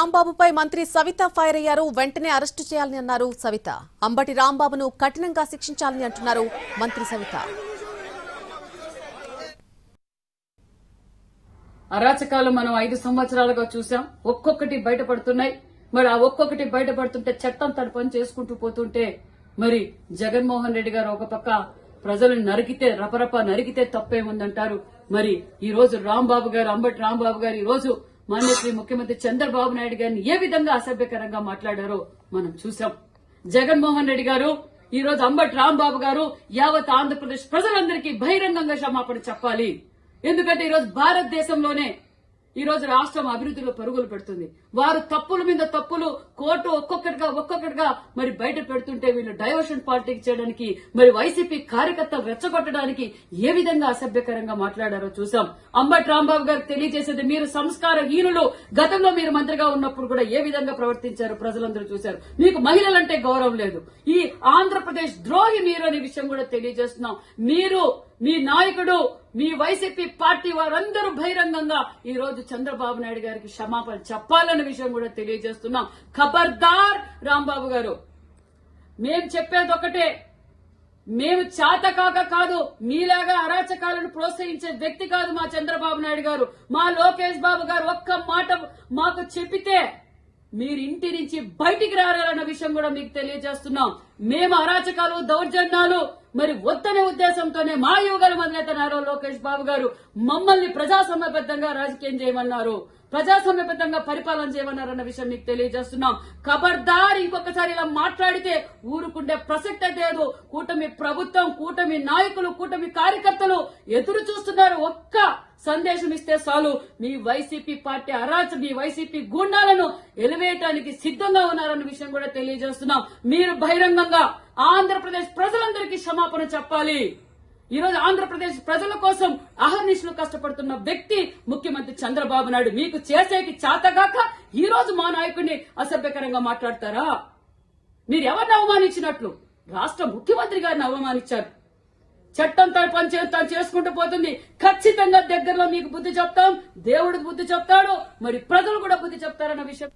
రాంబాబుపై మంత్రి సవిత ఫైర్ అయ్యారు. వెంటనే అరెస్టు చేయాలని అన్నారు సవిత. అంబటి రాంబాబును కఠినంగా శిక్షించాలని అంటున్నారు మంత్రి సవిత. అరాచకాలు మనం 5 సంవత్సరాలుగా చూసాం. ఒక్కొక్కటి బయటపడుతున్నాయి. మరి ఆ ఒక్కొక్కటి బయటపడుతుంటే చట్టం తన పని చేసుకుంటూ పోతుంటే మరి జగన్మోహన్ రెడ్డి గారు ఒక పక్క ప్రజలను నరికితే రపరప నరికితే తప్పేముందంటారు. మరి ఈ రోజు రాంబాబు గారు అంబటి రాంబాబు గారు ఈ రోజు మాన్య శ్రీ ముఖ్యమంత్రి చంద్రబాబు నాయుడు గారిని ఏ విధంగా అసభ్యకరంగా మాట్లాడారో మనం చూసాం. జగన్మోహన్ రెడ్డి గారు ఈ రోజు అంబటి రాంబాబు గారు యావత్ ఆంధ్రప్రదేశ్ ప్రజలందరికీ బహిరంగంగా క్షమాపణ చెప్పాలి. ఎందుకంటే ఈ రోజు భారతదేశంలోనే ఈ రోజు రాష్ట్రం అభివృద్ధిలో పరుగులు పెడుతుంది. వారు తప్పుల మీద తప్పులు కోర్టు ఒక్కొక్కటిగా మరి బయట పెడుతుంటే వీళ్ళు డైవర్షన్ పాలిటిక్స్ చేయడానికి మరి వైసీపీ కార్యకర్తలు రెచ్చగొట్టడానికి ఏ విధంగా అసభ్యకరంగా మాట్లాడారో చూసాం. అంబటి రాంబాబు గారికి తెలియజేసేది, మీరు సంస్కారహీనులు. గతంలో మీరు మంత్రిగా ఉన్నప్పుడు కూడా ఏ విధంగా ప్రవర్తించారు ప్రజలందరూ చూశారు. మీకు మహిళలంటే గౌరవం లేదు. ఈ ఆంధ్రప్రదేశ్ ద్రోహి మీరు అనే విషయం కూడా తెలియజేస్తున్నాం. మీరు, మీ నాయకుడు, మీ వైసీపీ పార్టీ వారందరూ బహిరంగంగా ఈ రోజు చంద్రబాబు నాయుడు గారికి క్షమాపణ చెప్పాలన్న విషయం కూడా తెలియజేస్తున్నాం. ఖబర్దార్ రాంబాబు గారు, మేం చెప్పేది ఒకటే, మేము చాతకాక కాదు, మీలాగా అరాచకాలను ప్రోత్సహించే వ్యక్తి కాదు మా చంద్రబాబు నాయుడు గారు. మా లోకేష్ బాబు గారు ఒక్క మాట మాకు చెప్పితే మీరు ఇంటి నుంచి బయటికి రారన్న విషయం కూడా మీకు తెలియజేస్తున్నాం. మేము అరాచకాలు దౌర్జన్యాలు మరి వద్దనే ఉద్దేశంతోనే మా యువగల మొదలైతే నారా లోకేష్ బాబు గారు మమ్మల్ని ప్రజాస్వామ్యబద్ధంగా రాజకీయం చేయమన్నారు, ప్రజాస్వామ్యబద్ధంగా పరిపాలన చేయమన్నారన్న విషయం మీకు తెలియజేస్తున్నాం. ఖబర్దార్ ఇంకొకసారి ఇలా మాట్లాడితే ఊరుకుండే ప్రసక్తే లేదు. కూటమి ప్రభుత్వం, కూటమి నాయకులు, కూటమి కార్యకర్తలు ఎదురు చూస్తున్నారు. ఒక్క సందేశం ఇస్తే చాలు మీ వైసీపీ పార్టీ మీ వైసీపీ గుండాలను ఎలివేయటానికి సిద్ధంగా ఉన్నారన్న విషయం కూడా తెలియజేస్తున్నాం. మీరు బహిరంగంగా ఆంధ్రప్రదేశ్ ప్రజలందరికీ క్షమాపణ చెప్పాలి. ఈ రోజు ఆంధ్రప్రదేశ్ ప్రజల కోసం అహర్నిశలు కష్టపడుతున్న వ్యక్తి ముఖ్యమంత్రి చంద్రబాబు నాయుడు. మీకు చేసేకి చేతగాక ఈ రోజు మా నాయకుడిని అసభ్యకరంగా మాట్లాడతారా? మీరు ఎవరిని అవమానించినట్లు? రాష్ట్ర ముఖ్యమంత్రి గారిని అవమానించారు. చట్టం తన పని తాను చేసుకుంటూ పోతుంది. ఖచ్చితంగా దగ్గరలో మీకు బుద్ధి చెప్తాం, దేవుడికి బుద్ధి చెప్తాడు, మరి ప్రజలు కూడా బుద్ధి చెప్తారన్న విషయం